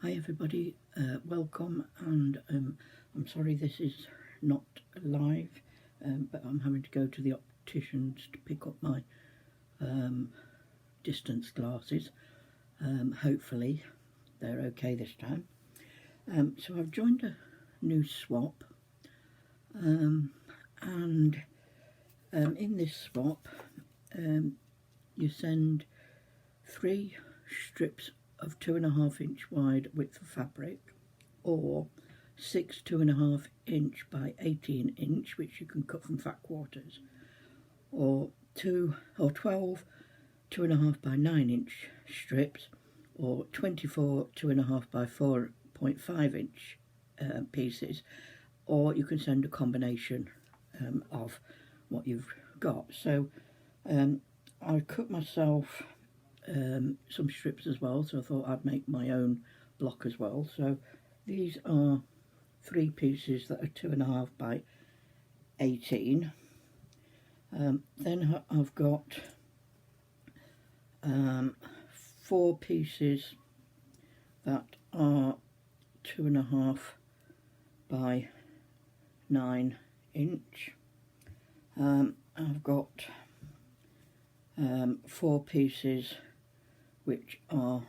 Hi everybody, welcome, and I'm sorry this is not live, but I'm having to go to the opticians to pick up my distance glasses. Hopefully they're okay this time. So I've joined a new swap, and in this swap you send 3 strips of 2.5 inch wide width of fabric, or 6 2.5 inch by 18 inch, which you can cut from fat quarters, or 12 2.5 by 9 inch strips, or 24 2.5 by 4.5 inch pieces, or you can send a combination of what you've got. So I cut myself some strips as well, so I thought I'd make my own block as well. So these are 3 pieces that are 2.5 by 18. Then I've got 4 pieces that are 2.5 by 9 inch. I've got 4 pieces which are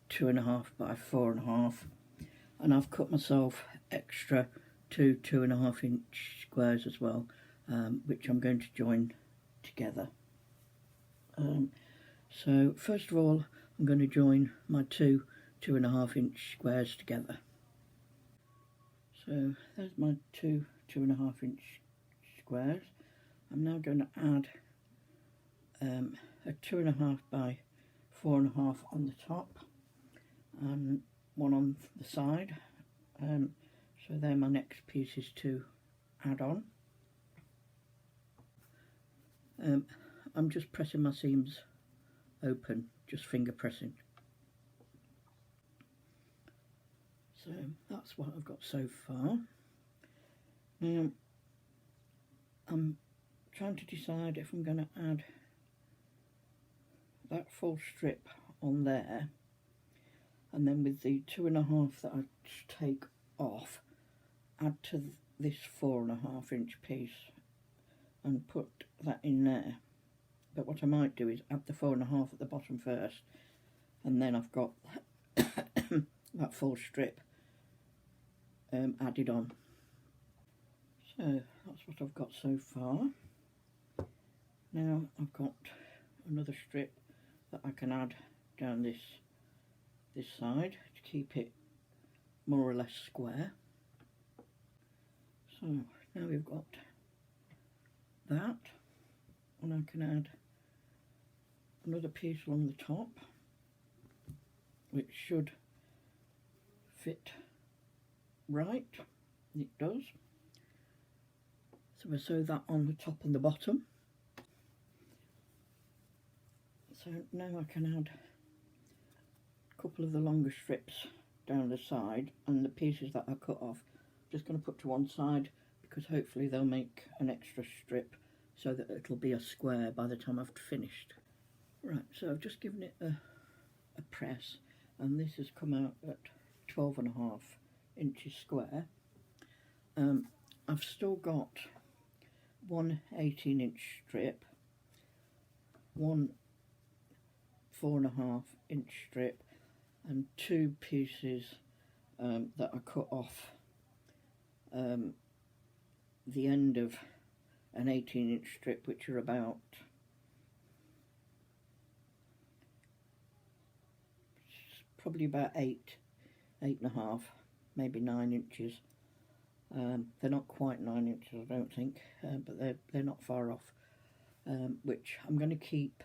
2.5 by 4.5, and I've cut myself extra 2 2.5 inch squares as well, which I'm going to join together. So first of all, I'm going to join my 2 2.5 inch squares together. So there's my 2 2.5 inch squares. I'm now going to add a 2.5 by 4.5 on the top and 1 on the side. So they're my next pieces to add on. I'm just pressing my seams open, just finger pressing. So that's what I've got so far. Now I'm trying to decide if I'm going to add that full strip on there, and then with the 2.5 that I take off, add to this 4.5 inch piece and put that in there. But what I might do is add the 4.5 at the bottom first, and then I've got that full strip added on. So that's what I've got so far. Now I've got another strip that I can add down this side to keep it more or less square. So now we've got that, and I can add another piece along the top, which should fit right. It does. So I sew that on the top and the bottom. So now I can add a couple of the longer strips down the side, and the pieces that I cut off I'm just going to put to one side, because hopefully they'll make an extra strip so that it'll be a square by the time I've finished. Right, so I've just given it a press, and this has come out at 12.5 inches square. I've still got 1 18 inch strip, 1 4.5 inch strip, and 2 pieces that I cut off the end of an 18 inch strip, which are about probably about 8.5, maybe 9 inches. They're not quite 9 inches, I don't think, but they're not far off, which I'm going to keep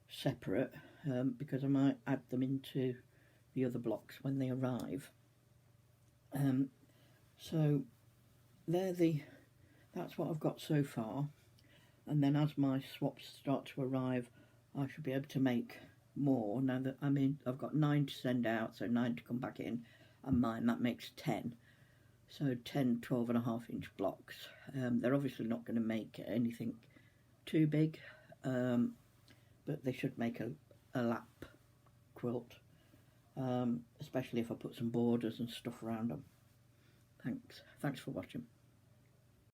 separate because I might add them into the other blocks when they arrive. So that's what I've got so far, and then as my swaps start to arrive, I should be able to make more. Now that I've got 9 to send out, so 9 to come back in, and that makes 10. So 10 12.5 inch blocks. They're obviously not going to make anything too big, but they should make a lap quilt. especially if I put some borders and stuff around them. Thanks for watching.